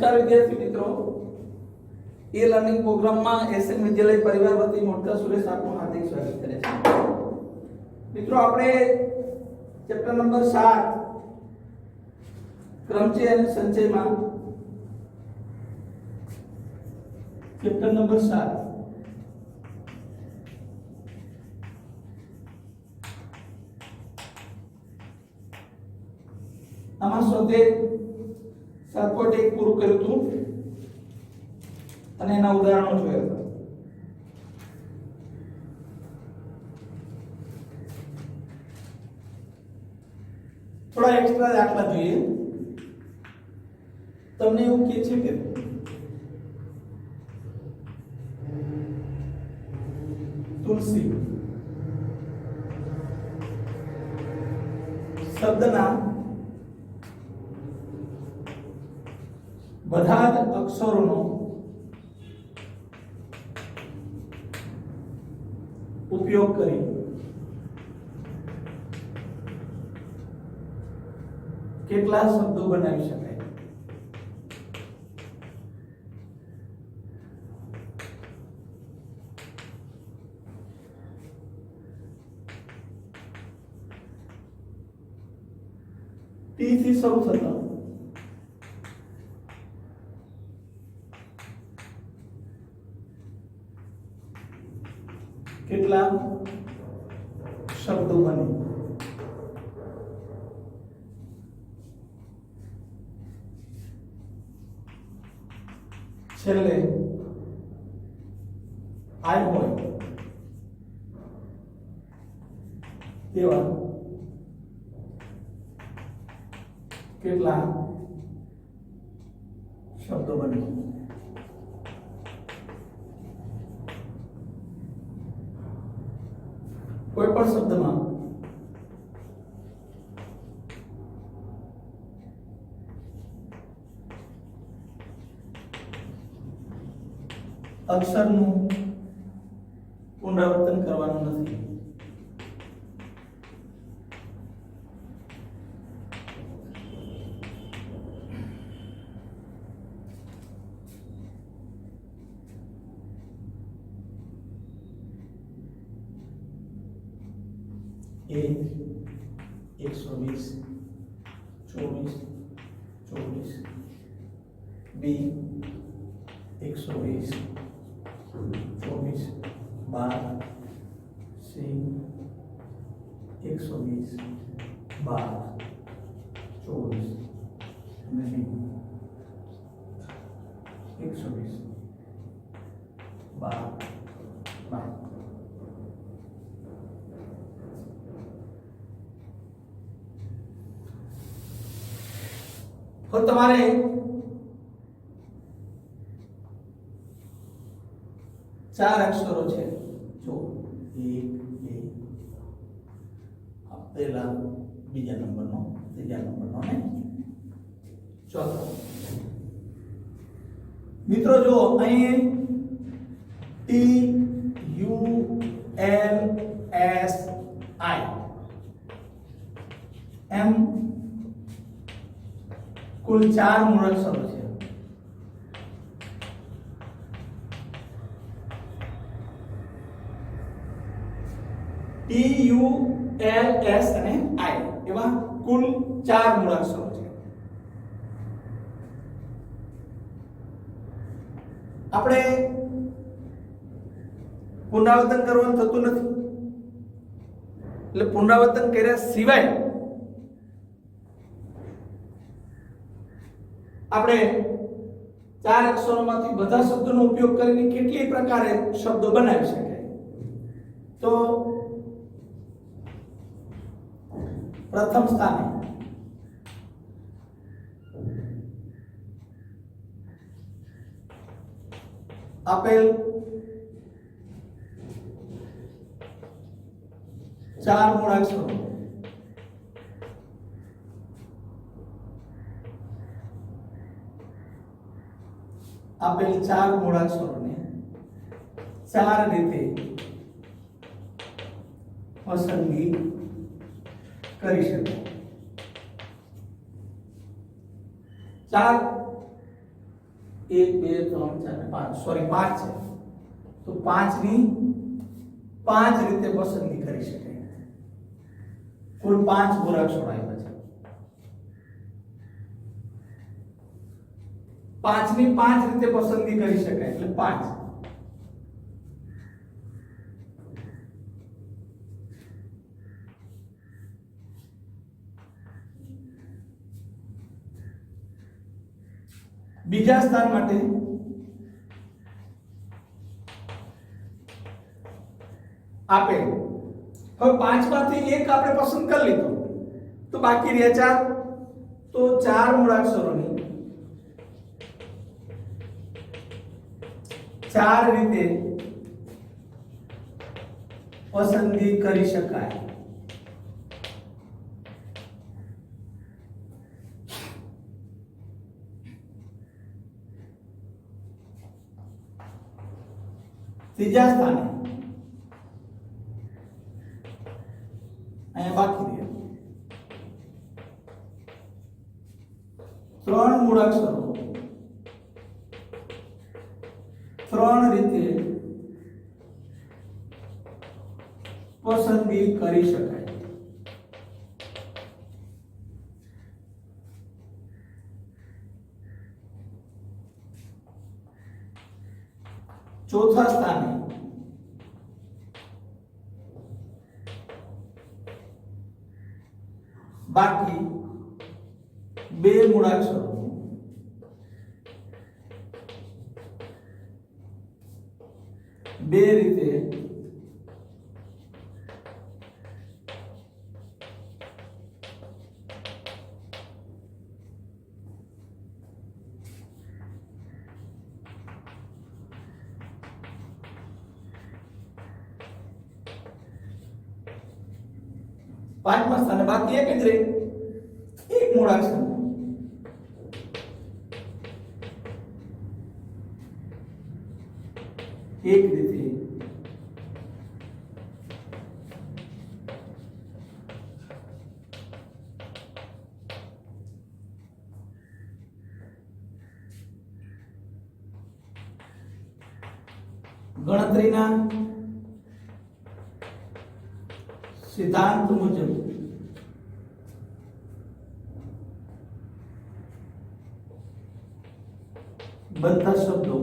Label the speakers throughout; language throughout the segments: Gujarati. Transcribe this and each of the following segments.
Speaker 1: નમસ્કાર વિદ્યાર્થી મિત્રો, એ લર્નિંગ પ્રોગ્રામમાં એસએન વિદ્યાલય પરિવાર વતી મોટા સુરેશ આપનું હાર્દિક સ્વાગત કરે છે. મિત્રો આપણે ચેપ્ટર નંબર 7 ક્રમચય અને સંચયમાં ચેપ્ટર નંબર 7 આમાં સ્વાધ્યાય 7.1 પૂરું કર્યું હતું અને એના ઉદાહરણો જોયા હતા. થોડા એક્સ્ટ્રા દાખલા જોઈએ. તમને એવું કહે છે કે તુલસી શબ્દના બધા જ અક્ષરોનો ઉપયોગ કરી કેટલા શબ્દો બનાવી શકાય? ટી થી શરૂ થતા કેટલા શબ્દો બને? છેલ્લે આઈ હોય તેવા કેટલા શબ્દો બને? કોઈ પણ શબ્દમાં અક્ષરનું પુનરાવર્તન કરવાનું નથી. एक 120 24 24 बी 120 24 12 सी 120 12 24 नहीं 120 12 12 तो तुम्हारे चार अक्षरों છે જો 1 2 પહેલા બીજા નંબરનો ત્રીજા નંબરનો ને ચોથો. મિત્રો જો અહીં T U L S I M कुल 4 મૂળાક્ષરો છે. ટી યુ એલ એસ અને આઈ એવા કુલ 4 મૂળાક્ષરો છે. આપણે પુનરાવર્તન કરવાનું થતું નથી, એટલે પુનરાવર્તન કર્યા સિવાય આપણે 4 અક્ષરોમાંથી બધા શબ્દોનો ઉપયોગ કરીને કેટલી પ્રકારે શબ્દો બનાવી શકાય. તો પ્રથમ સ્થાને આપેલ 4 મૂળાક્ષરો આપેલ 4 મૂળાક્ષરોને 4 રીતે પસંદગી કરી શકાય. 4 1 2 3 4 5 સોરી 5 છે તો 5 ની 5 રીતે પસંદગી કરી શકાય. કુલ 5 મૂળાક્ષરો આવ્યા છે. 5 ની 5 રીતે પસંદગી કરી શકાય એટલે 5. બીજા સ્થાન માટે આપેલ. હવે 5 માંથી એક આપણે પસંદ કરી લીધો તો બાકી રહ્યા 4. તો 4 મૂળાક્ષરોની 4 રીતે પસંદગી કરી શકાય. ત્રીજા સ્થાને અહીંયા બાકી રહ્યા 3 મૂળાક્ષરો 3 રીતે પસંદગી કરી શકાય. ચોથા સ્થાને બાકી 2 મૂળાક્ષરો 2 રીતે પાંચમા સ્થાને બાકી એક જ રહે 1 મૂળાક્ષર. એક રીતે ગણતરીના સિદ્ધાંત મુજબ બધા શબ્દો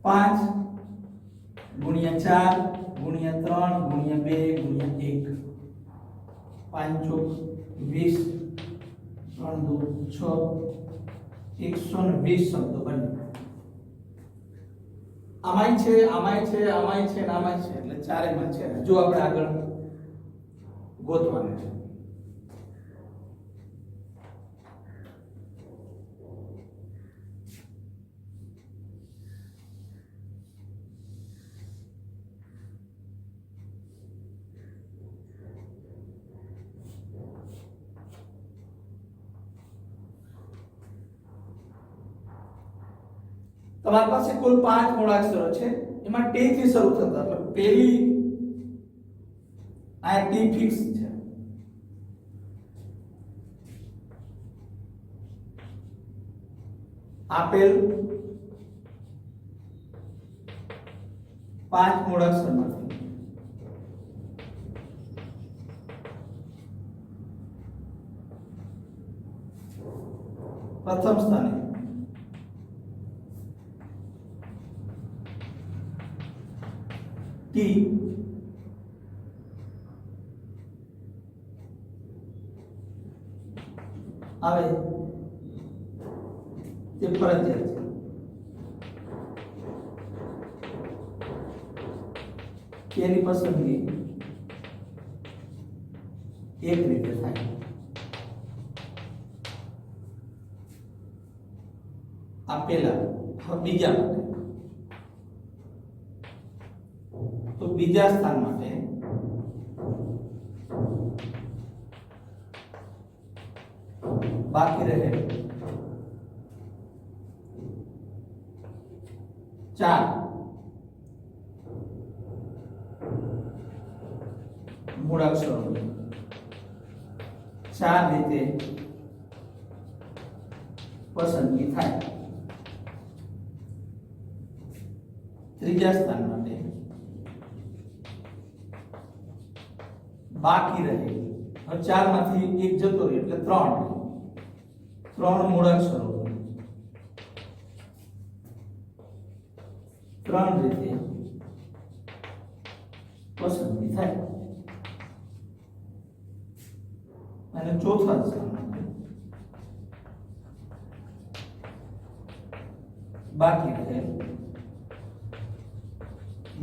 Speaker 1: પાંચ ગુણ્યા 4 ગુણ્યા 3 ગુણ્યા 2 ગુણ્યા 1 5 ચોક 20 3 દુ 6 120 શબ્દો બને. આમાંય છે આમાંય છે આમાંય છે અને આમાંય છે એટલે ચારેયમાં છે. જો આપણે આગળ ગોતવાનું છે. તમારી પાસે કુલ 5 મૂળાક્ષરો છે. એમાં ટી થી શરૂ થતા એટલે પહેલી આ ટી ફિક્સ છે. આપેલ 5 મૂળાક્ષરમાંથી પ્રથમ સ્થાને ટી આવે તે ફરજિયાત છે. તેની પસંદગી એક રીતે થાય. આપેલા બીજા માટે તો બીજા સ્થાન માટે બાકી રહે 4 મૂળાક્ષરો ચાર રીતે પસંદગી થાય। ત્રીજા સ્થાન માટે બાકી રહે, હવે ચાર માંથી એક જતો રહે એટલે ત્રણ મૂળાક્ષરો ત્રણ રીતે પસંદગી થાય। અને ચોથા સ્થાન માટે બાકી રહે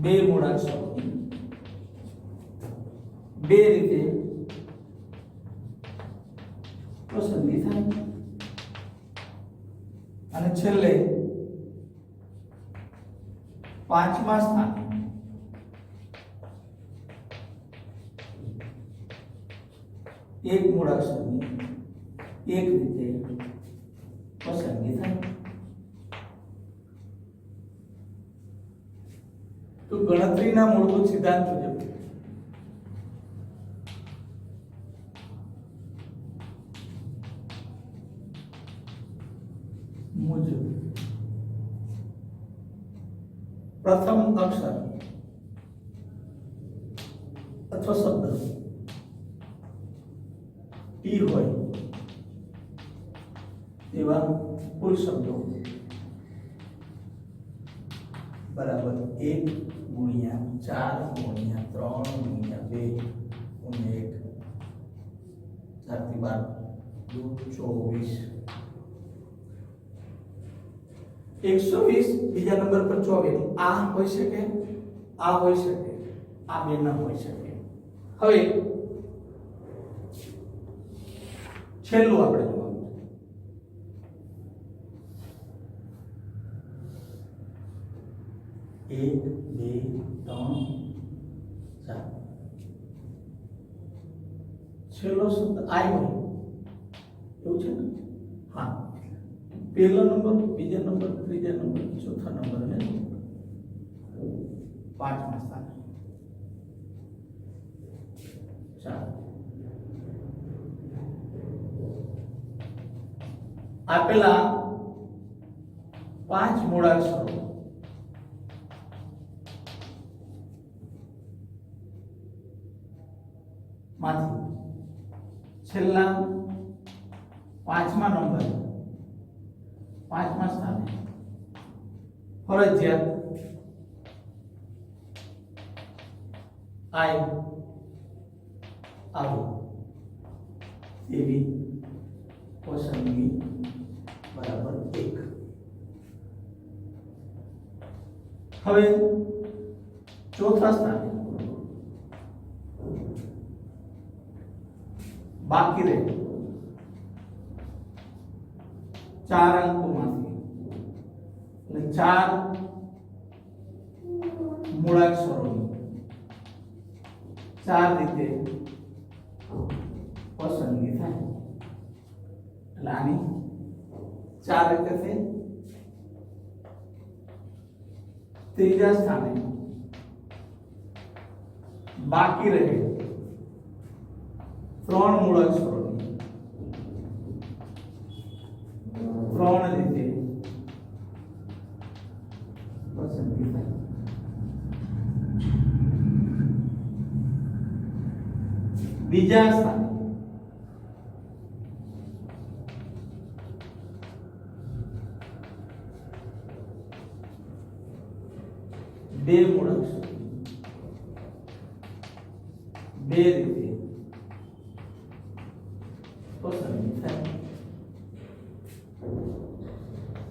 Speaker 1: બે મૂળાક્ષરોની બે રીતે પસંદગી થાય। અને છેલ્લે પાંચમા સ્થાન એક મૂળાક્ષરની એક રીતે પસંદગી થાય। તો ગણતરીના મૂળભૂત સિદ્ધાંત મુજબ પ્રથમ અક્ષર અથવા શબ્દ ટી હોય તેવા કુલ શબ્દો બરાબર 1 ગુણ્યા 4 ગુણ્યા 3 ગુણ્યા 2 ગુણ્યા 1 4 થી 12 120 બીજા નંબર પર 24 આ હોઈ શકે, આ હોઈ શકે, આ બે ન હોઈ શકે। હવે છેલ્લું આપણે જોવાનું છે 1 2 3 4 છેલ્લો શબ્દ આઈ હોય એવું છે ને? હા, પહેલો નંબર, બીજા નંબર, ત્રીજા નંબર, ચોથા નંબર અને પાંચમા સ્થાને ચાલો આપેલા 5 મૂળાક્ષરો માંથી છેલ્લા પાંચમા નંબર પાંચમા સ્થાને ફરજિયાત આઈ આવે એવી પસંદગી બરાબર 1। હવે ચોથા સ્થાને બાકી રહે 4 અંકોમાંથી એટલે 4 મૂળાક્ષરોની 4 રીતે પસંદગી થાય। એટલે આની 4 રીતે થઈ। ત્રીજા સ્થાને બાકી રહે 3 મૂળાક્ષરોની 3 રીતે પસંદગી થાય। બીજા સ્થાને બે મૂળાક્ષર બે રીતે પસંદગી થાય।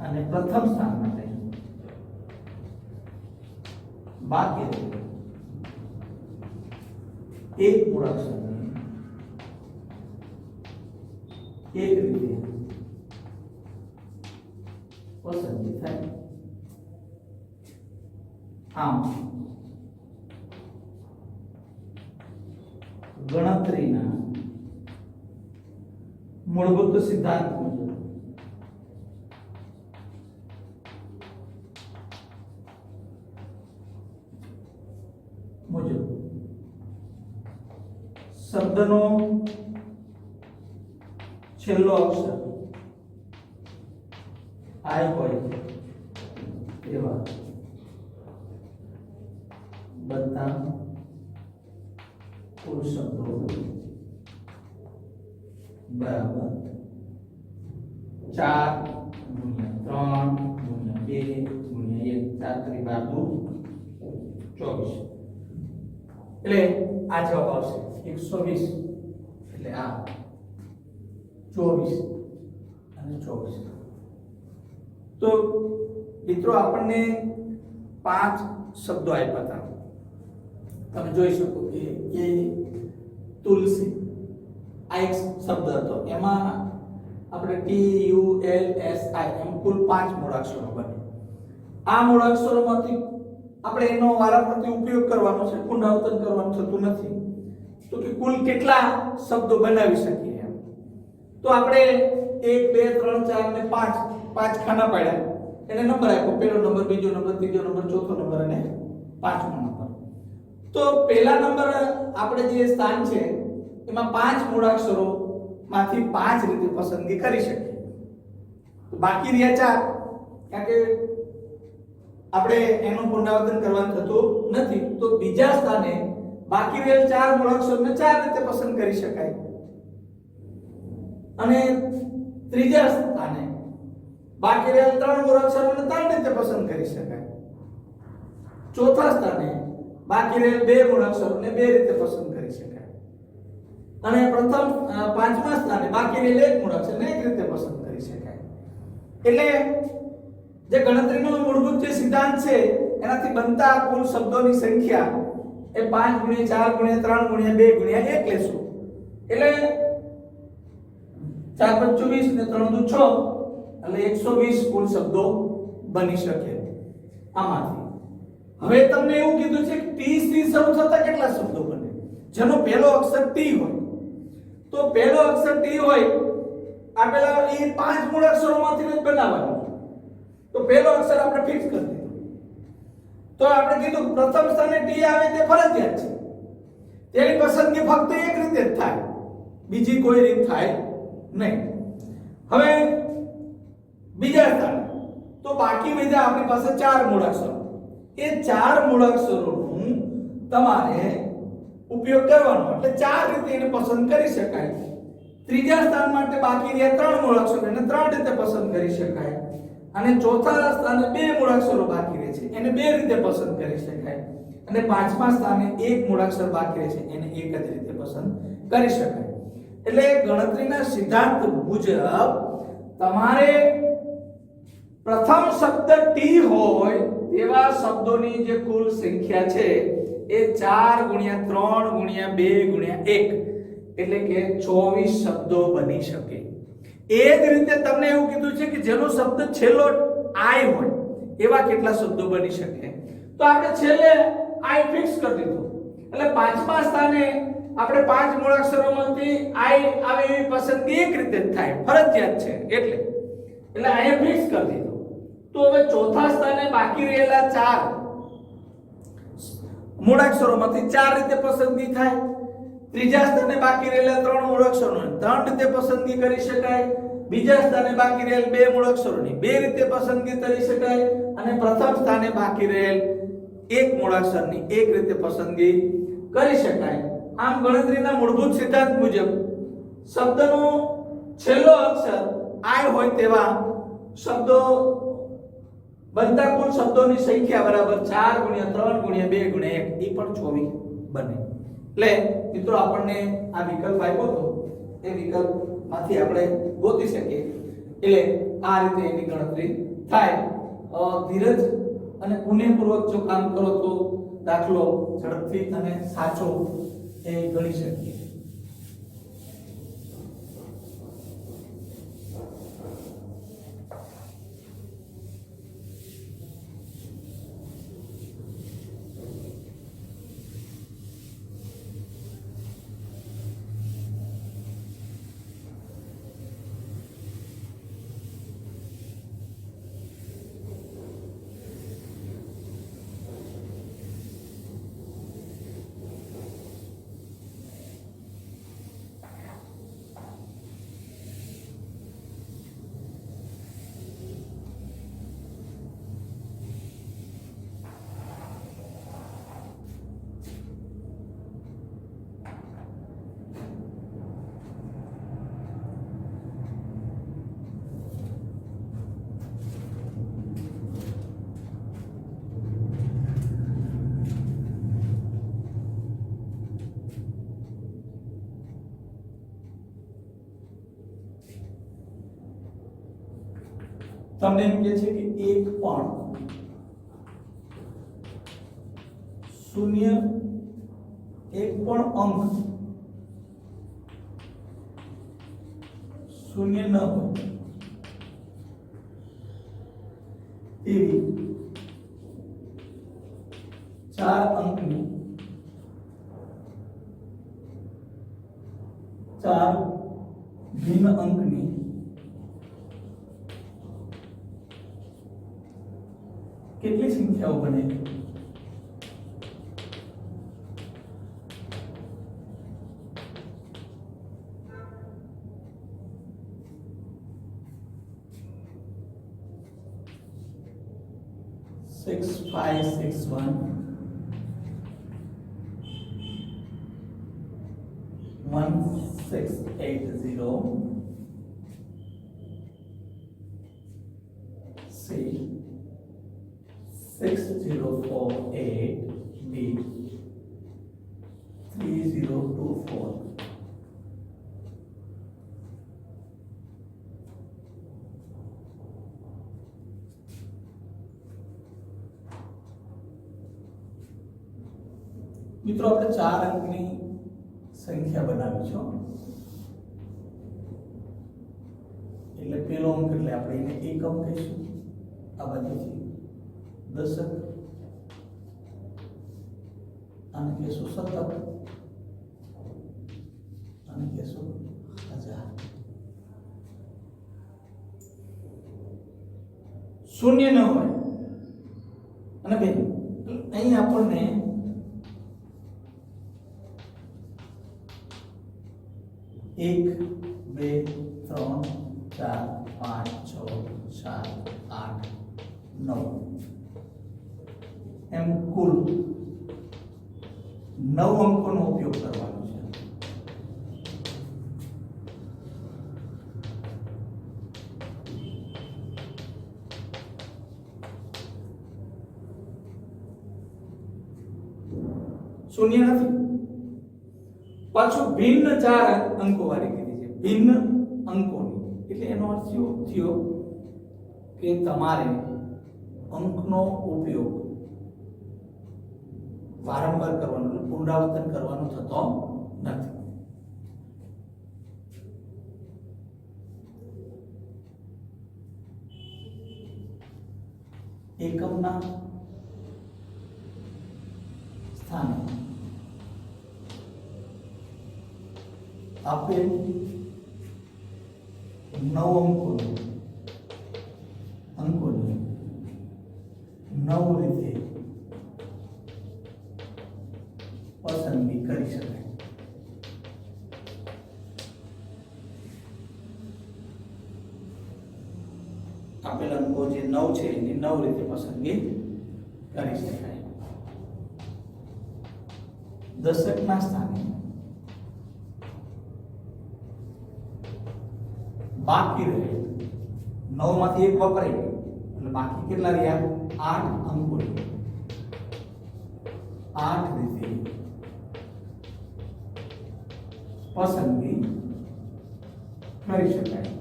Speaker 1: અને પ્રથમ સ્થાન માટે બાકી રહે એક મૂળાક્ષર એક રીતે પસંદગી થાય। આમ ગણતરીના મૂળભૂત સિદ્ધાંત મુજબ શબ્દનો છેલ્લો અક્ષર આઈ હોય એવા બધા કુલ શબ્દો બરાબર 4 ગુણ્યા 3 ગુણ્યા 2 ગુણ્યા 1 4 3 12 24 એટલે આ જવાબ આવશે 120 એટલે આ 24 અને 24 તો મિત્રો આપણને 5 શબ્દો આપ્યા હતા તમે જોઈ શકો કે એ તુલસી આ એક શબ્દ હતો એમાં આપણે T U L S I M કુલ 5 મૂળાક્ષરો બને આ મૂળાક્ષરોમાંથી આપણે એનો વારાફરતી ઉપયોગ કરવાનો છે પુનરાવર્તન કરવાનું થતું નથી તો કે કુલ કેટલા શબ્દો બનાવી શકીએ એમ તો આપણે 1 2 3 4 ને 5 ખાના પાડ્યા એને નંબર આપ્યો પહેલો નંબર બીજો નંબર ત્રીજો નંબર ચોથો નંબર અને પાંચમો નંબર તો પહેલા નંબર આપણે જે સ્થાન છે એમાં 5 મૂળાક્ષરો માંથી 5 રીતે પસંદગી કરી શકીએ તો બાકી રહ્યા 4 કારણ કે આપણે એનું પુનરાવર્તન કરવાનું થતું નથી તો બીજા સ્થાને બાકી રહેલ 4 મૂળાક્ષરોને 4 રીતે પસંદ કરી શકાય અને ત્રીજા સ્થાને બાકી રહેલ 3 મૂળાક્ષરોને 3 રીતે પસંદ કરી શકાય ચોથા સ્થાને બાકી રહેલ 2 મૂળાક્ષરોને 2 રીતે પસંદ કરી શકાય અને પ્રથમ પાંચમા સ્થાને બાકી રહેલ 1 મૂળાક્ષરને 1 રીતે પસંદ કરી શકાય એટલે જે ગણતરીનો મૂળભૂત જે સિદ્ધાંત છે એનાથી બનતા કુલ શબ્દોની સંખ્યા એ 5 ગુણ્યા 4 ગુણ્યા 3 ગુણ્યા 2 ગુણ્યા 1 લેશું એટલે 4 5 24 ને 3 2 6 એટલે 120 કુલ શબ્દો બની શકે આમાંથી હવે તમને એવું કીધું છે કે ટી થી શરૂ થતા કેટલા શબ્દો બને જેનો પહેલો અક્ષર ટી હોય તો પહેલો અક્ષર ટી હોય આપેલા એ 5 મૂળાક્ષરોમાંથી જ બનાવવાનો તો પહેલો અક્ષર આપણે ફિક્સ કરી દીધો તો આપણે કીધું પ્રથમ સ્થાને ટી આવે તે ફરજિયાત છે તેની પસંદગી ફક્ત એક રીતે જ થાય બીજી કોઈ રીત થાય નહીં હવે બીજા સ્થાને તો બાકી વધ્યા આપણી પાસે 4 મૂળાક્ષરો એ 4 મૂળાક્ષરોનું તમારે ઉપયોગ કરવાનો એટલે 4 રીતે એને પસંદ કરી શકાય ત્રીજા સ્થાન માટે બાકી રહ્યા 3 મૂળાક્ષરો એને 3 રીતે પસંદ કરી શકાય અને ચોથા સ્થાને 2 મૂળાક્ષરો બાકી રહે છે એને 2 રીતે પસંદ કરી શકાય અને પાંચમા સ્થાને 1 મૂળાક્ષર બાકી રહે છે એને એક જ રીતે પસંદ કરી શકાય એટલે ગણતરીના સિદ્ધાંત મુજબ તમારે પ્રથમ શબ્દ ટી હોય તેવા શબ્દોની જે કુલ સંખ્યા છે એ 4 ગુણ્યા 3 ગુણ્યા 2 ગુણ્યા 1 એટલે કે 24 શબ્દો બની શકે એ જ રીતે તમને એવું કીધું છે કે જેનો શબ્દ છેલ્લો આઈ હોય એવા કેટલા શબ્દો બની શકે તો આપણે છેલ્લે આઈ ફિક્સ કરી દીધું એટલે પાંચમા સ્થાને આપણે 5 મૂળાક્ષરોમાંથી આઈ આવે એવી પસંદગી એક રીતે જ થાય ફરજિયાત છે એટલે અહીંયા ફિક્સ કરી દીધું તો હવે ચોથા સ્થાને બાકી રહેલા 4 મૂળાક્ષરોમાંથી 4 રીતે પસંદગી થાય ત્રીજા સ્થાને બાકી રહેલા 3 મૂળાક્ષરોને 3 રીતે પસંદગી કરી શકાય બીજા સ્થાને બાકી રહેલ 2 મૂળાક્ષરોની 2 રીતે પસંદગી કરી શકાય અને પ્રથમ સ્થાને બાકી રહેલ 1 મૂળાક્ષરની 1 રીતે પસંદગી કરી શકાય આમ ગણતરીના મૂળભૂત સિદ્ધાંત મુજબ શબ્દનો છેલ્લો અક્ષર આઈ હોય તેવા શબ્દો બનતા કુલ શબ્દોની સંખ્યા બરાબર 4 ગુણ્યા 3 ગુણ્યા 2 ગુણ્યા 1 એ પણ 24 બને એટલે મિત્રો આપણને આ વિકલ્પ આપ્યો તો એ વિકલ્પમાંથી આપણે ગોતી શકીએ એટલે આ રીતે એની ગણતરી થાય ધીરજ અને પુણ્યપૂર્વક જો કામ કરો તો દાખલો ઝડપથી અને સાચો એ ગણી શકીએ તમને એમ કહે છે કે એક પણ શૂન્ય એક પણ અંક શૂન્ય ન હોય એવી 4 અંકની 4 ભિન્ન અંકની કેટલી સંખ્યાઓ બને? Six, 5, 6, 1, 1, 6, 8, 0, C, 6, 0, 4, 8, B, 3, 0, 2, 4. મિત્રો આપણે 4 અંકની સંખ્યા બનાવી છે એટલે પેલો અંક એટલે આપણે એને એકમ કહીશું આ બાજુથી દશક આને કહીશું શતક આને કહીશું હજાર શૂન્ય ન હોય અને બેન અહીં આપણને 1, 2, 3, 4, 5, 6, 7, 8, 9 એમ કુલ 9 અંકોનો ઉપયોગ કરવાનો છે. શૂન્ય નથી, પાછું ભિન્ન 4 અંકો વાળી કીધી છે, ભિન્ન અંકોની. એટલે એનો અર્થ શું થયો કે તમારે અંકનો ઉપયોગ વારંવાર કરવાનો, પુનરાવર્તન કરવાનો થતો નથી. એકમના સ્થાને આપેલ 9 અંકોની 9 રીતે પસંદગી કરી શકાય. આપેલ અંકો જે 9 છે એની 9 રીતે પસંદગી કરી શકાય. દશકના સ્થાને બાકી રહે 9 માંથી 1 વપરાઈ ગયું એટલે બાકી કેટલા રહ્યા? 8 અંકો. 8 રીતે પસંદગી કરી શકાય.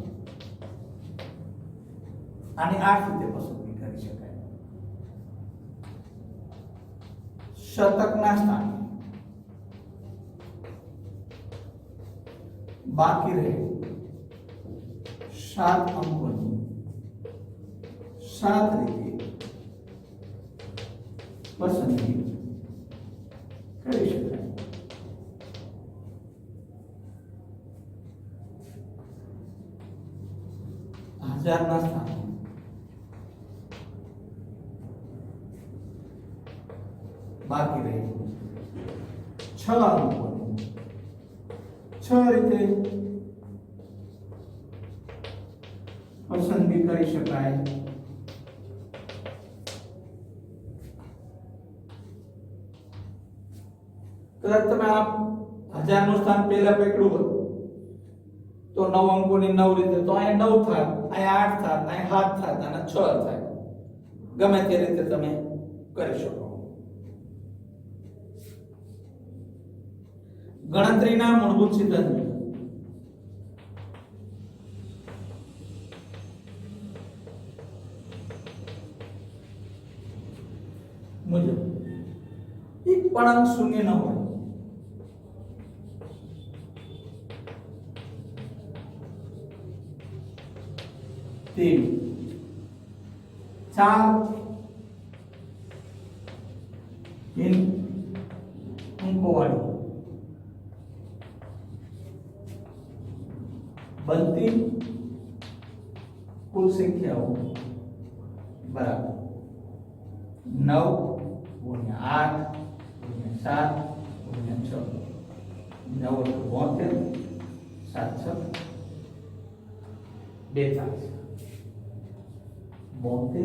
Speaker 1: આની 8 રીતે પસંદગી કરી શકાય. શતકના સ્થાને બાકી રહે 7 અંકોની 7 રીતે પસંદગી કરી શકાય. હજારના સ્થાને બાકી રહે 6 અંકોની 6 રીતે પસંદગી કરી શકાય. કદાચ તમે આ 1000 નું સ્થાન પહેલા પકડ્યું હોત તો 9 અંકોની 9 રીતે તો અહીંયા 9 થાય, અહીંયા 8 થાય, અહીંયા 7 થાય, અને 6 થાય. ગમે તે રીતે તમે કરી શકો. ગણતરીના મૂળભૂત સિદ્ધાંત પણ અંક શૂન્ય ન હોય. 3 4 इन अंकों वाली बनती कुल संख्याओं बराबर 9 गुणिया 8 गुणिया 7 गुणिया 6 9 72 7 6 42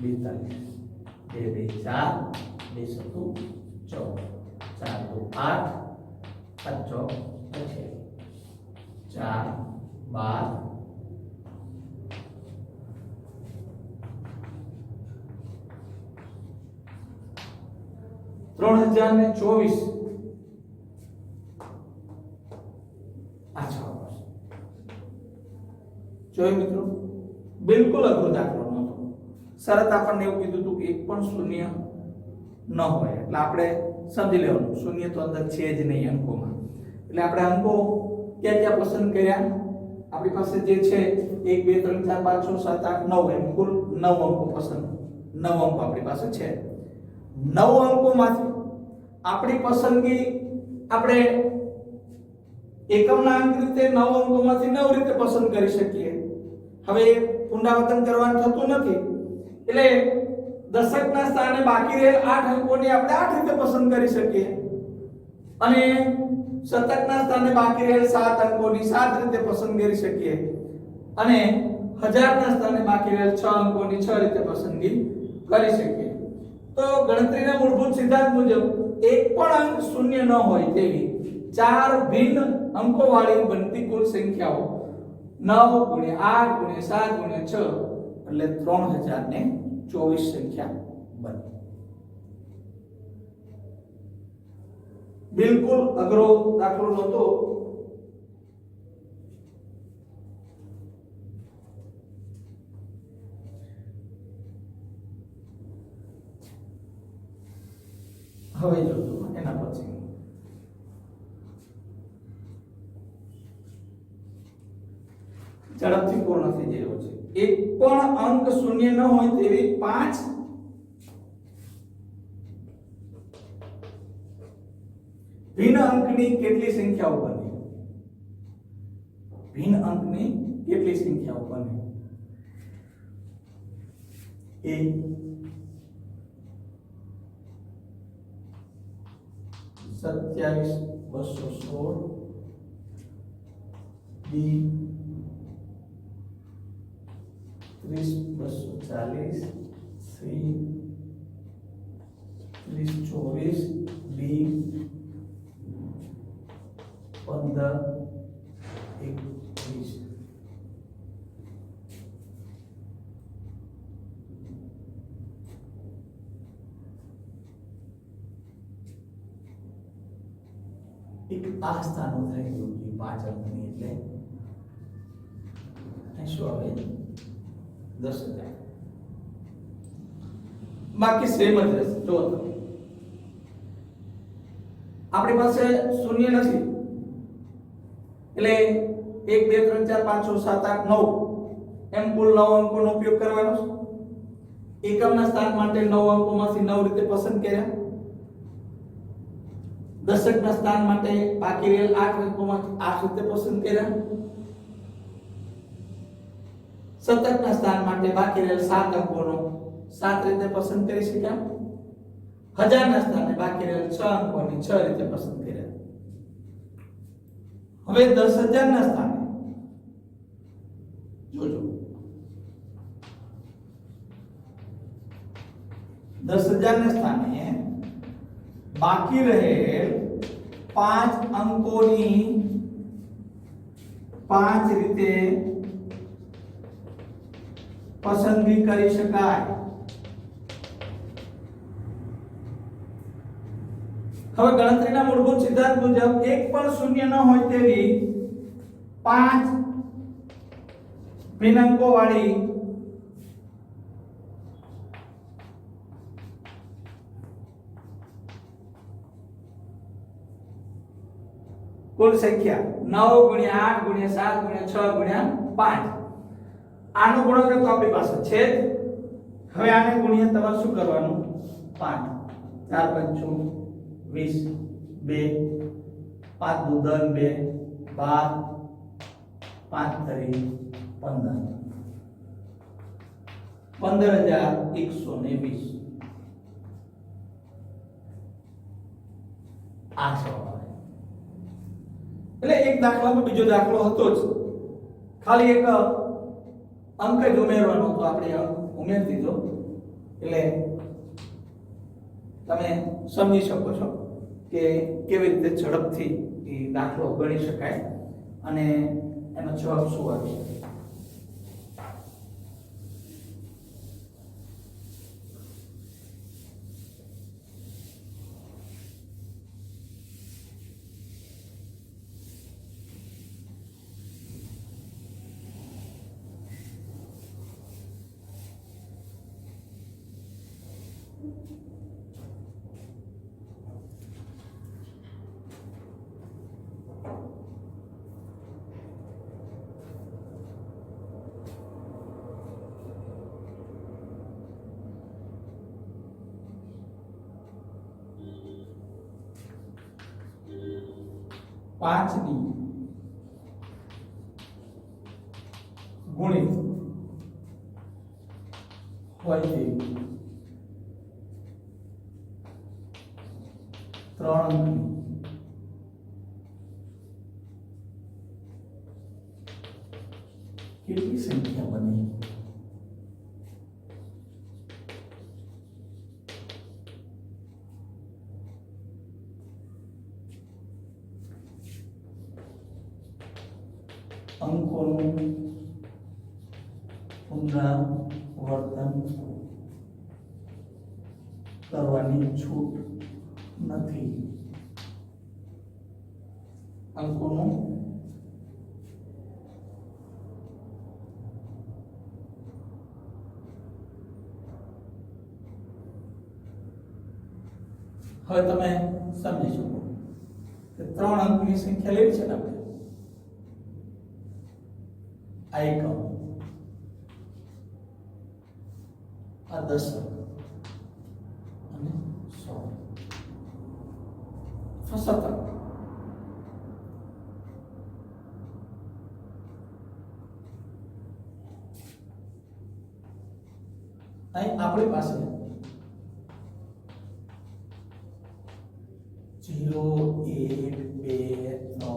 Speaker 1: 72 42 2 2 4 2 7 14 4 2 8 5 4 4 12 3024 આ જવાબ છે. જોયું મિત્રો, બિલકુલ અઘરો દાખલો નહોતો. શરત આપણને એવું કીધું હતું કે એક પણ શૂન્ય ન હોય એટલે આપણે સમજી લેવાનું શૂન્ય તો અંદર છે જ નહીં અંકોમાં. એટલે આપણે અંકો ક્યાં ક્યાં પસંદ કર્યા? આપણી પાસે જે છે 1 2 3 4 5 6 7 8 9 એમ કુલ 9 અંકો પસંદ 9 અંકો આપણી પાસે છે. 9 અંકોમાંથી આપણી પસંદગી આપણે એકમના અંક રીતે 9 અંકોમાંથી 9 રીતે પસંદ કરી શકીએ. હવે પુનરાવર્તન કરવાનું થતું નથી એટલે દશકના સ્થાને બાકી રહેલ 8 અંકોને આપણે 8 રીતે પસંદ કરી શકીએ અને શતકના સ્થાને બાકી રહેલ 7 અંકોની 7 રીતે પસંદ કરી શકીએ અને હજારના સ્થાને બાકી રહેલ 6 અંકોની 6 રીતે પસંદગી કરી શકીએ. તો ગણતરીના મૂળભૂત સિદ્ધાંત મુજબ એક પણ અંક શૂન્ય ન હોય તેવી 4 ભિન્ન અંકો વાળી બનતી કુલ સંખ્યાઓ 9 ગુણ્યા 8 ગુણ્યા 7 ગુણ્યા 6 એટલે 3024 સંખ્યા બને. બિલકુલ અઘરો દાખલો નહોતો. હવે જોજો એના પછી ઝડપથી પૂર્ણ થઈ ગયો છે. એક પણ અંક શૂન્ય ન હોય તેવી 5 ભિન્ન અંકની કેટલી સંખ્યાઓ બને? ભિન્ન અંકની કેટલી સંખ્યાઓ બને? A 27216 B 30240 C 324 D 1521. એક આ સ્થાનો થઈ ગયું કે 5 અંકની એટલે શું આવે 10,000. બાકી સેમ જ રહેશે. જો આપણી પાસે શૂન્ય નથી એટલે 1 2 3 4 5 6 7 8 9 એમ કુલ 9 અંકોનો ઉપયોગ કરવાનો છે. એકમના સ્થાન માટે 9 અંકોમાંથી 9 રીતે પસંદ કર્યા. દશકના સ્થાન માટે બાકી રહેલ 8 અંકોમાંથી 8 રીતે પસંદ કર્યા. શતકના સ્થાન માટે બાકી રહેલ 7 અંકોનો 7 રીતે પસંદ કરી શક્યા. હજારના સ્થાને બાકી રહેલ 6 અંકોની 6 રીતે પસંદ કર્યા. હવે 10,000 ના સ્થાને જોજો 10,000 ના સ્થાને બાકી રહેલ 5 અંકોની 5 રીતે પસંદગી કરી શકાય. હવે ગણતરીના મૂળભૂત સિદ્ધાંત મુજબ એક પણ શૂન્ય ન હોય તેવી 5 ભિન્ન અંકો વાળી કુલ સંખ્યા 9 * 8 * 7 * 6 * 5 આનો ગુણાકાર તો આપણી પાસે છે જ. હવે આને ગુણ્યા તમારે શું કરવાનું 5 4 * 5 = 20 2 5 × 2 = 12 5 × 3 = 15 15120 આ સવાલ આવે. એટલે એક દાખલામાં બીજો દાખલો હતો જ, ખાલી એક અંક જ ઉમેરવાનો હતો, આપણે ઉમેરી દીધો એટલે તમે સમજી શકો છો કે કેવી રીતે ઝડપથી એ દાખલો ગણી શકાય અને એનો જવાબ શું આવે છે. પાંચની ગુણિત હોય તે 3 અંકની કેટલી સંખ્યા બને. અંકોનું પુનરાવર્તન કરવાની છૂટ નથી. અંકોનું હવે તમે સમજી શકો કે 3 અંકની સંખ્યા લેવી છે ને આપણે આ એકમ આ દશક અને 100 શતક. અહીં આપણી પાસે 0 1 2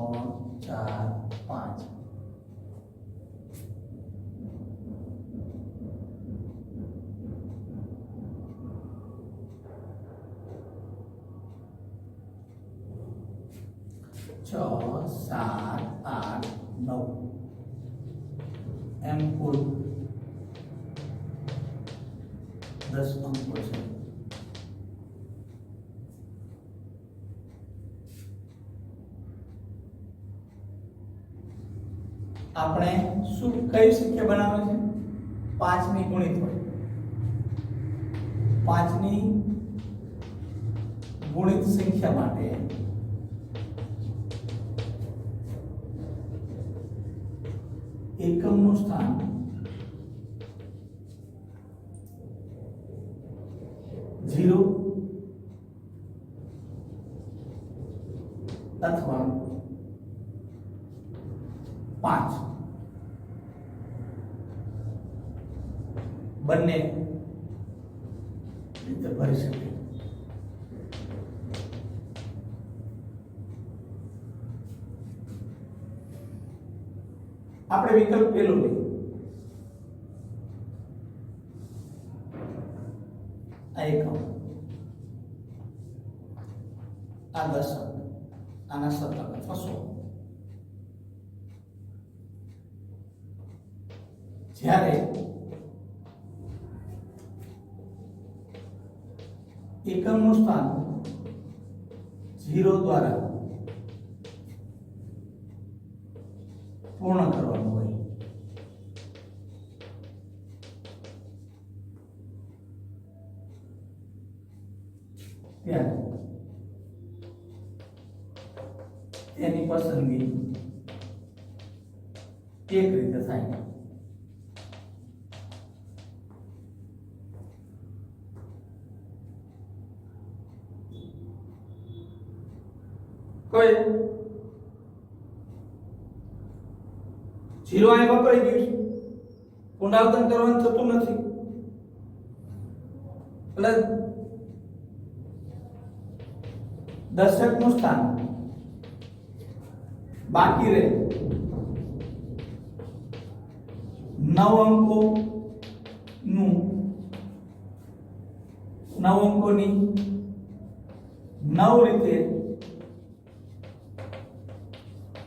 Speaker 1: 3 4 5 6 7 8 9 એમ કુલ 10 અંકો છે. આપણે શું કઈ સંખ્યા બનાવે છે 5 ની ગુણિત હોય 5 ની ગુણિત સંખ્યા માટે એકમનું સ્થાન 0 અથવા 5 બંને રીતે ભરી શકે. આપણે વિકલ્પ પેલો લઈએ. આ એકમ આ દશક આના શતક અથવા 100. જ્યારે એકમનું સ્થાન 0 દ્વારા પૂર્ણ કરવાનું હોય ત્યારે એની પસંદગી એક રીતે થાય. કોઈ 0 અહીં વપરાઈ ગયું છે, પુનરાવર્તન કરવાનું થતું નથી, એટલે દશકનું સ્થાન બાકી રહે 9 અંકોની 9 રીતે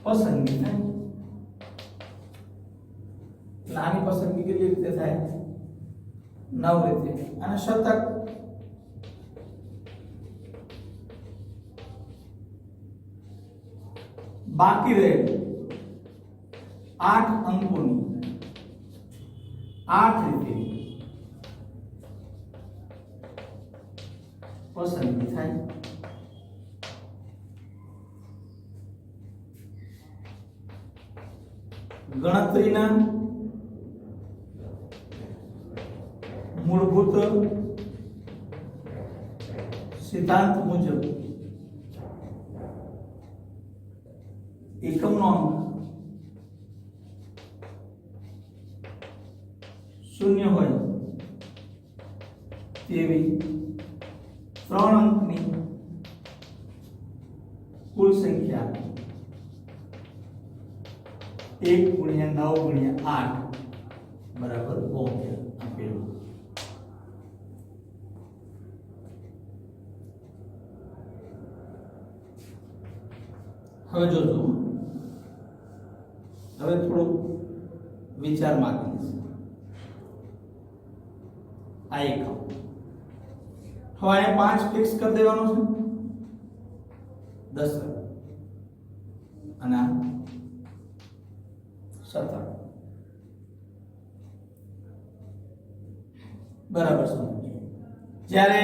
Speaker 1: પસંદગી થાય. આની પસંદગી કેટલી રીતે થાય? 9 રીતે. અને શતક બાકી રહે 8 અંકોની 8 રીતે પસંદગી થાય. ગણતરીના મૂળભૂત સિદ્ધાંત મુજબ એકમનો અંક 0 હોય તેવી 3 અંકની કુલ સંખ્યા 1 × 9 × 8 બરાબર 72 આપેલું. હવે જોજો, હવે થોડું વિચાર માંગીશ. આ એકમ હવે અહીંયા 5 ફિક્સ કરી દેવાનો છે, 10 અને 17 બરાબર સમજો. જ્યારે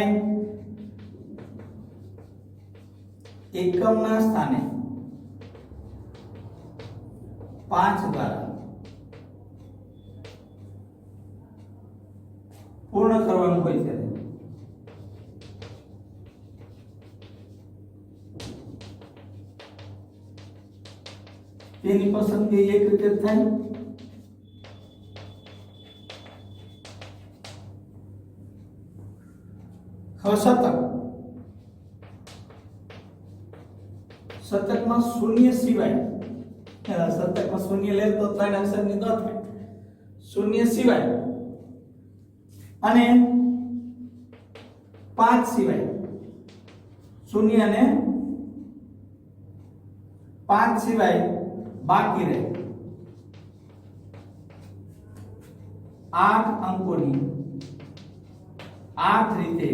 Speaker 1: એકમના સ્થાને 5 દ્વારા પૂર્ણ કરવાનું હોય ત્યારે તેની પસંદગી એક રીતે થાય. હવે શતકમાં શૂન્ય સિવાય, શતકમાં શૂન્ય લે તો 3 અક્ષરની દોટ થાય. શૂન્ય સિવાય અને 5 સિવાય, શૂન્ય અને 5 સિવાય બાકી રહે 8 અંકોની 8 રીતે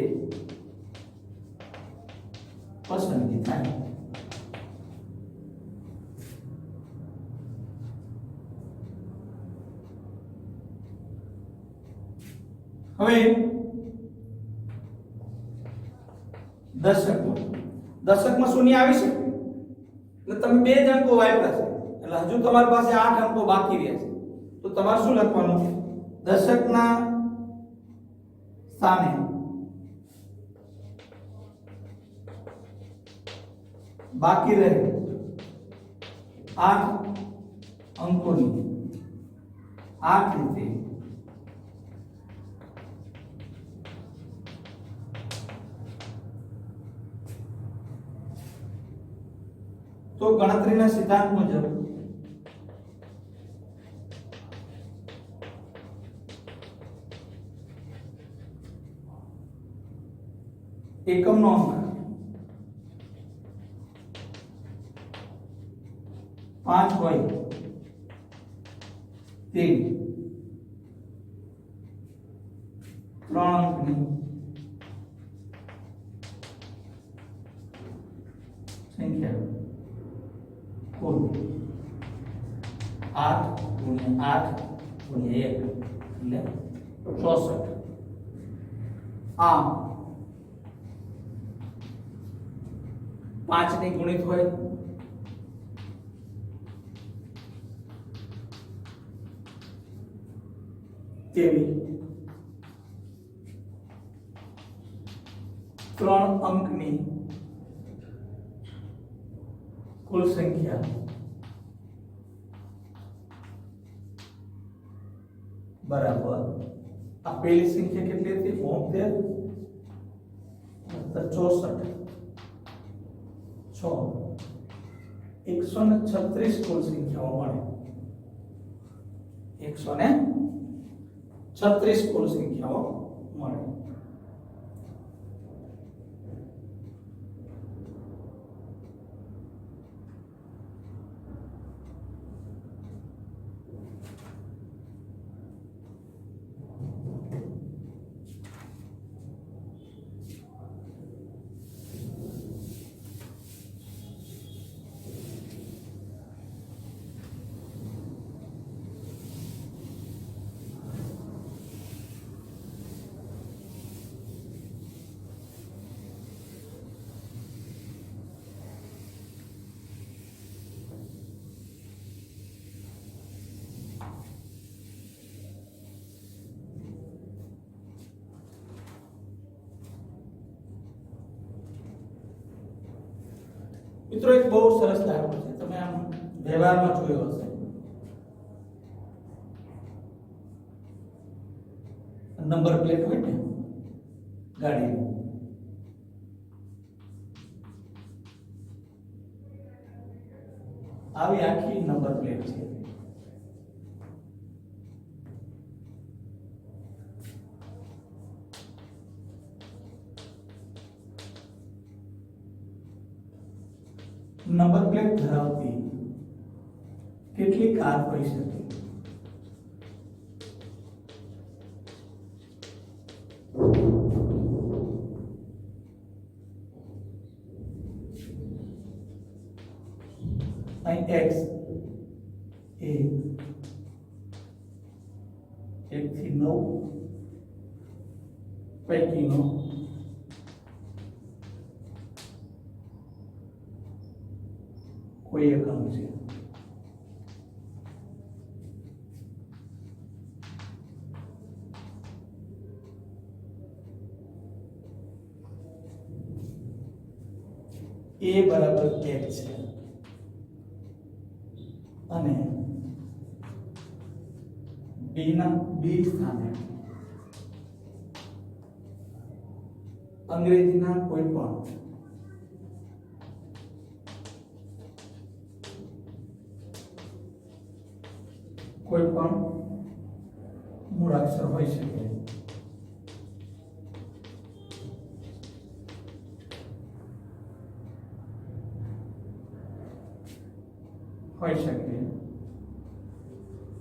Speaker 1: પસંદગી થાય. હવે દશકમાં શૂન્ય આવી શકે એટલે તમે 2 જ અંકો વાપર્યા છે, એટલે હજુ તમારી પાસે 8 અંકો બાકી રહ્યા છે. તો તમારે શું લખવાનું? દશકના સ્થાને બાકી રહે 8 અંકોની 8 રીતે તો ગણતરીના સિદ્ધાંત મુજબ એકમનો અંક 5 હોય તે 3 અંકની સંખ્યા કુલ 8 × 8 × 1 એટલે 64. આમ 5 ની ગુણિત હોય તેવી 3 અંકની કુલ સંખ્યા બરાબર આ પહેલી સંખ્યા કેટલી હતી 72 64 136 કુલ સંખ્યાઓ મળે 136 કુલ સંખ્યાઓ મળે. મિત્રો એક બહુ સરસ દાખલો છે, તમે આમ વ્યવહારમાં જોયો હશે. નંબર પ્લેટ હોય ને ગાડી, આવી આખી નંબર પ્લેટ છે. નંબર પ્લેટ ધરાવતી કેટલી કાર હોઈ શકે? અહીં x એ 1 થી 9 પૈકીનો કોઈ એક અંક છે. a બરાબર 1 છે અને b સ્થાને અંગ્રેજીના કોઈ પણ મૂળાક્ષર હોઈ શકે.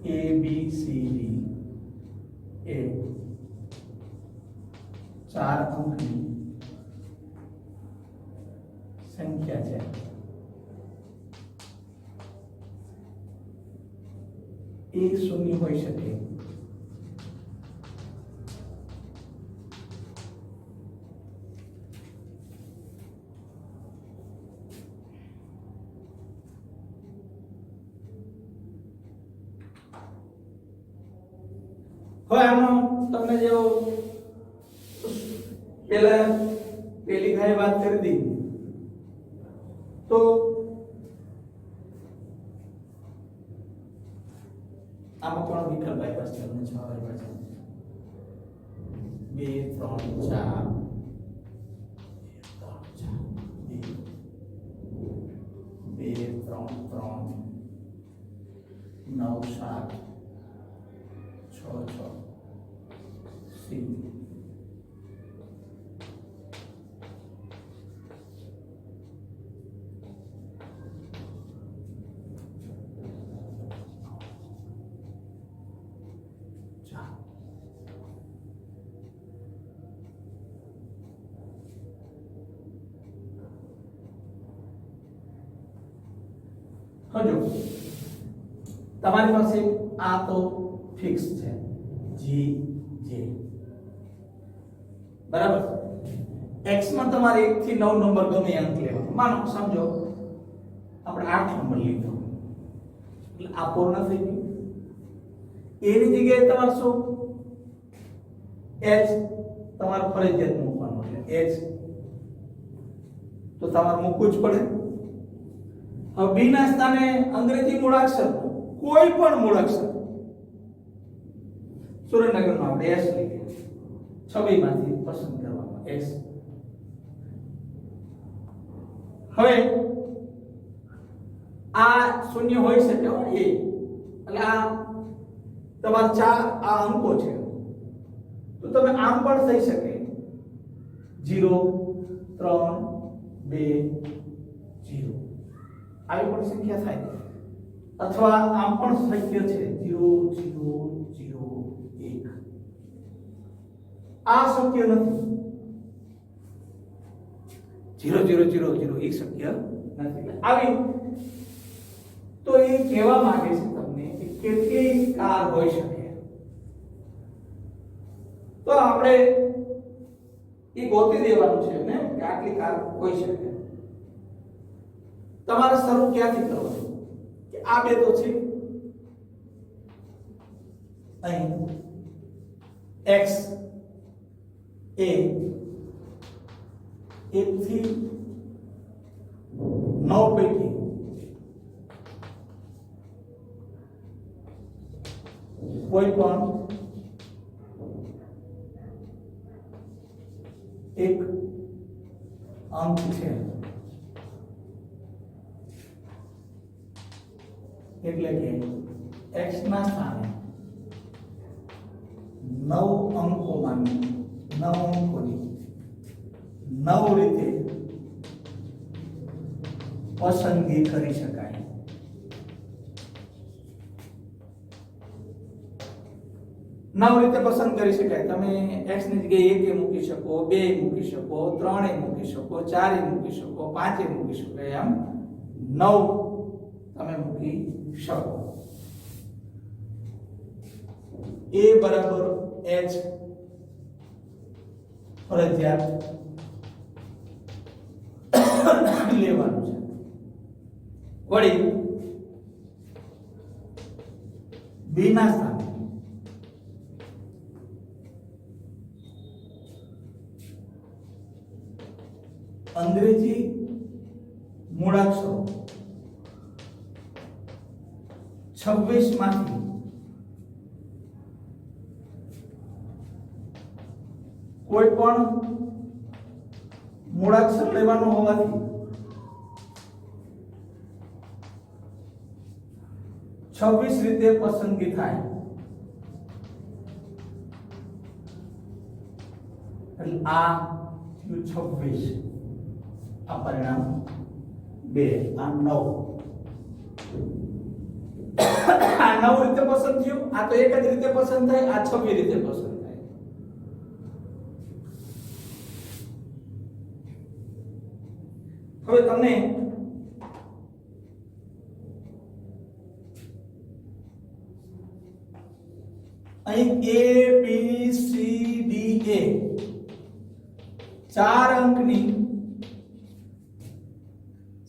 Speaker 1: A B C D એ 4 અંકની સંખ્યા છે. એ શૂન્ય હોઈ શકે. હવે આમાં તમને જો પેલી ખાઈ વાત કરી દીધી તો આમાં પણ વિકલ્પ આપ્યા છે તમને 6 આપ્યા છે 2 3 4 2 3 3 9 7 6 6 C હજુ તમારી પાસે આ તો ફિક્સ છે G J બરાબર. x માં તમારે 1 થી 9 નંબર ગમે અંક લેવાનો. માનો સમજો આપણે 8 નંબર લીધો એટલે આ પૂર્ણ થઈ ગયું. એની જગ્યાએ તમારે શું h તમારે ફરજિયાત મૂકવાનો છે h, તો તમારે મૂકવું જ પડે. હવે b ના સ્થાને અંગ્રેજી મૂળાક્ષર કોઈ પણ મૂળાક્ષર, સુરેન્દ્રનગરનો આપણે s લઈએ, છબીમાંથી પસંદ કરવાનો s. હવે આ શૂન્ય હોઈ શકે a, એટલે આ તમારા ચાર આ અંકો છે, તો તમે આમ પણ થઈ શકે 0 3 2 0 આવી પણ સંખ્યા થાય, અથવા આમ પણ શક્ય છે 0 0 0 1. આ શક્ય નથી, 0 0 0 0 એ શક્ય નથી. આવી તો એ કહેવા માંગે છે તમને કે કેટલી કાર હોઈ શકે. તો આપણે એ ગોતી દેવાનું છે ને કે આટલી કાર હોઈ શકે. તમારે શરૂ ક્યાંથી કરવાનું કે આ બે તો છે, અહીં x એ 1 થી 9 પૈકી કોઈ પણ એક અંક છે, એટલે કે x ના સ્થાને 9 અંકોની 9 રીતે પસંદગી કરી શકાય. નવ રીતે પસંદ કરી શકાય. તમે x ની જગ્યાએ 1 મૂકી શકો, 2 મૂકી શકો, 3 મૂકી શકો, 4 મૂકી શકો, 5 મૂકી શકો, એમ 9 તમે મૂકી શકો. a બરાબર h ફરજિયાત લેવાનું છે. વળી b ના સ્થાને અંગ્રેજી મૂળાક્ષરો 26 માંથી કોઈ પણ મૂળાક્ષર લેવાનું હોવાથી 26 રીતે પસંદગી થાય. એટલે આ 26, આ પરિણામ 2, આ 9. આ 9 રીતે પસંદ થયું, આ તો એક જ રીતે પસંદ થાય, આ 26 રીતે પસંદ થાય. હવે તમને અહીં a b c d e 4 અંકની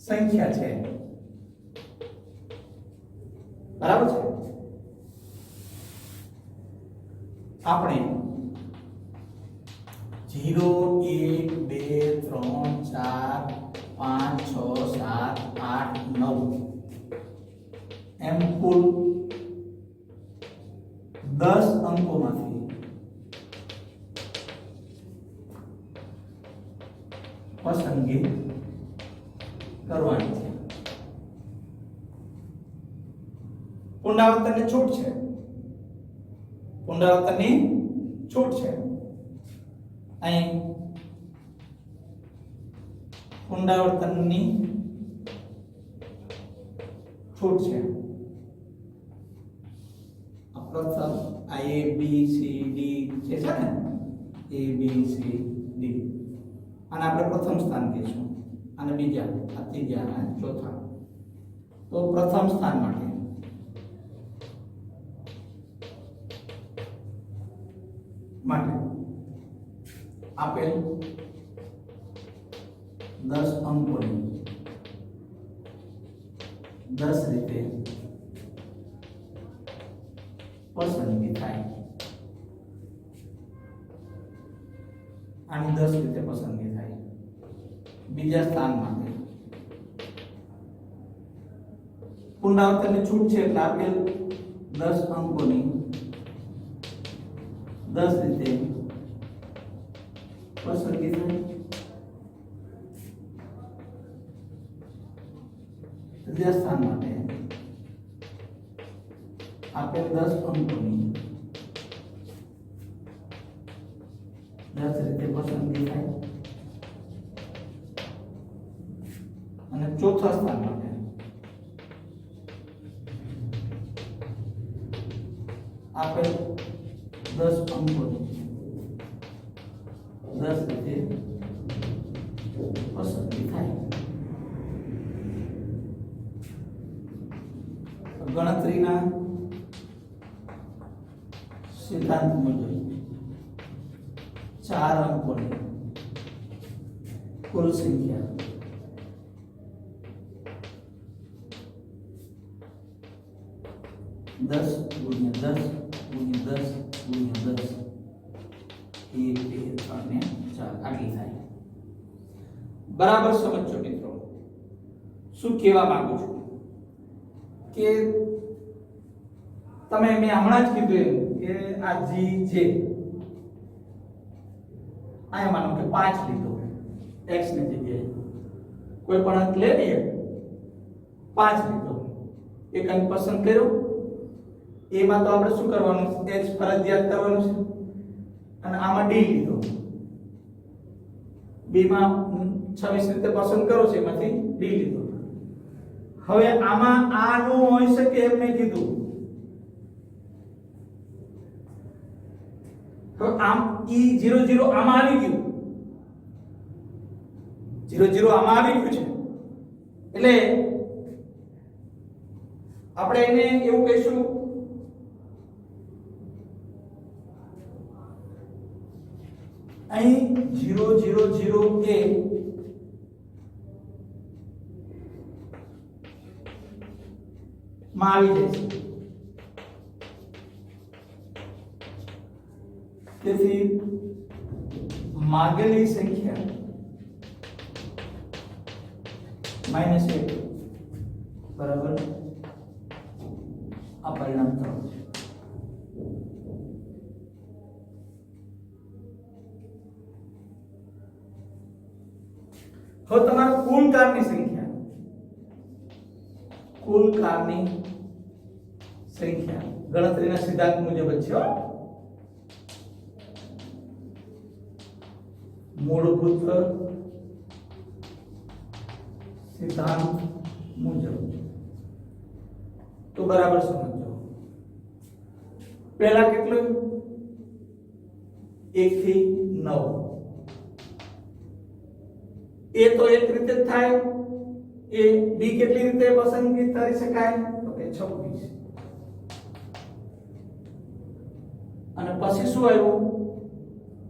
Speaker 1: સંખ્યા છે, બરાબર છે. આપણે 0 1 2 3 4 5 6 7 8 9 એમ કુલ 10 અંકોમાંથી પસંદગી કરવાની છે. પુનરાવર્તનની છૂટ છે, પુનરાવર્તનની છૂટ છે. અહીં પુનરાવર્તનની છૂટ છે. પ્રથમ આ a b c d છે ને, a b c d, અને આપણે પ્રથમ સ્થાન કહીશું, અને બીજા, આ ત્રીજા, અને ચોથા. તો પ્રથમ સ્થાન માટે આપેલ 10 અંકોની 10 રીતે પસંદગી થાય. આની 10 રીતે પસંદગી થાય બીજા સ્થાન માટે પુનરાવર્તનની છૂટ છે એટલે આપેલ 10 અંકોની 10 રીતે પસંદગી થાય ત્રીજા સ્થાન માટે આપેલ 10 અંકોની 10 રીતે પસંદગી થાય અને ચોથા સ્થાન માટે આપેલ 10 અંકોની 10 રીતે પસંદગી થાય ગણતરીના સિદ્ધાંત મુજબ 4 અંકોની કુલ સંખ્યા 10 ગુણ્યા 10 ગુણ્યા 10 ગુણ્યા 10 1 2 3 ને 4 આટલી થાય બરાબર સમજો મિત્રો શું કહેવા માંગુ છું કે તમે મેં હમણાં જ કીધું એમ કે આ જી જે આયા માનો કે 5 લીધો x ની જગ્યાએ કોઈ પણ અંક લે ને 5 લીધો એક અંક પસંદ કર્યો એમાં તો આપણે શું કરવાનું x ફરજિયાત કરવાનું છે અને આમાં d લીધો b માં 26 રીતે પસંદ કરો છે એમાંથી d લીધો હવે આમાં આ નો હોઈ શકે એમ મેં કીધું તો આમ e00 આમાં આવી ગયું 00 આમાં આવી ગયું છે એટલે આપણે એને એવું કહીશું અહીં 000 એ માં આવી જશે તેથી માગેલી સંખ્યા -1 બરાબર આ પરિણામ થયું છે હવે તમારું કુલ કારની સંખ્યા ગણતરીના સિદ્ધાંત મુજબ જ છે મૂળભૂત સિદ્ધાંત મુજબ તો બરાબર સમજો પહેલા કેટલું 1 થી 9 એ તો એક રીતે થાય એ બી કેટલી રીતે પસંદગી કરી શકાય તો કે 26 અને પછી શું આવ્યું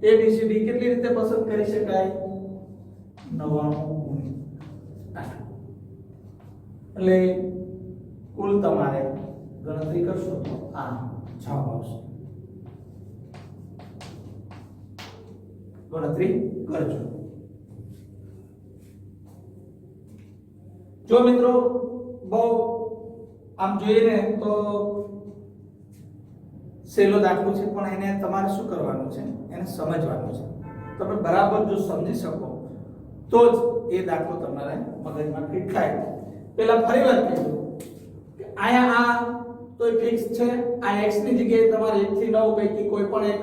Speaker 1: એ બી સી ડી કેટલી રીતે પસંદ કરી શકાય 99 એટલે કુલ તમારે ગણતરી કરશો તો આ જવાબ આવશે ગણતરી કરજો જો મિત્રો બહુ આમ જોઈએ ને તો સહેલો દાખલો છે પણ એને તમારે શું કરવાનું છે એને સમજવાનું છે તમે બરાબર જો સમજી શકો તો જ એ દાખલો તમારે મગજમાં ફિટ થાય પહેલા ફરીવાર કહ્યું કે આયા આ તો ફિક્સ છે આ x ની જગ્યાએ તમારે 1 થી 9 પૈકી કોઈ પણ એક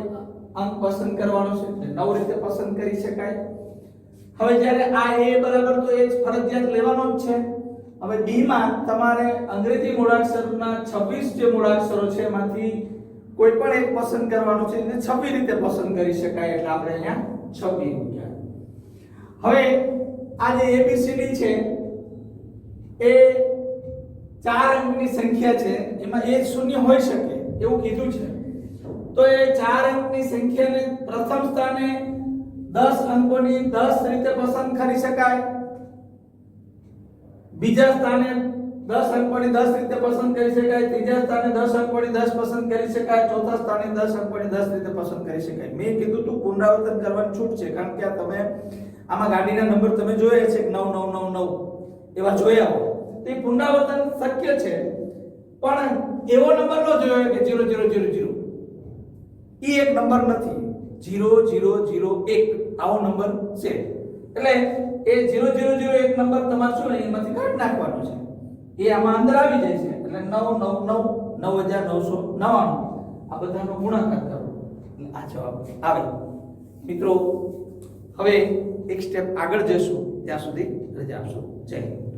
Speaker 1: અંક પસંદ કરવાનો છે એટલે 9 રીતે પસંદ કરી શકાય હવે જ્યારે આ a બરાબર તો x ફરજિયાત લેવાનો જ છે હવે b માં તમારે અંગ્રેજી મૂળાક્ષરના 26 જે મૂળાક્ષરો છે એમાંથી કોઈ પણ એક પસંદ કરવાનું છે એટલે 26 રીતે પસંદ કરી શકાય એટલે આપણે અહીંયા 26 મૂક્યા હવે આ જે abcd છે એ 4 અંકની સંખ્યા છે એમાં એક શૂન્ય હોઈ શકે એવું કીધું છે તો એ 4 અંકની સંખ્યાને પ્રથમ સ્થાને 10 અંકોની 10 રીતે પસંદ કરી શકાય બીજા સ્થાને 10 અંક વાળી 10 રીતે પસંદ કરી શકાય, ત્રીજા સ્થાને 10 અંક વાળી 10 પસંદ કરી શકાય, ચોથા સ્થાને 10 અંક વાળી 10 રીતે પસંદ કરી શકાય. મેં કીધું તું પુનરાવર્તન કરવાની છૂટ છે, કારણ કે આ તમે આમાં ગાડીના નંબર તમે જોયા છે 9999 એવા જોયા હોય તો એ પુનરાવર્તન શક્ય છે, પણ એવો નંબર ન જોયો કે 0000 ઈ એક નંબર નથી, 0001 આવો નંબર છે. એટલે એ 0001 નંબર તમારે શું એમાંથી કાઢી નાખવાનો છે, એ આમાં અંદર આવી જાય છે. એટલે 999 9999 આ બધાનો ગુણાકાર કરો એટલે આ જવાબ આવે. મિત્રો હવે એક સ્ટેપ આગળ જઈશું, ત્યાં સુધી રજા આપશો. જય હિન્દ.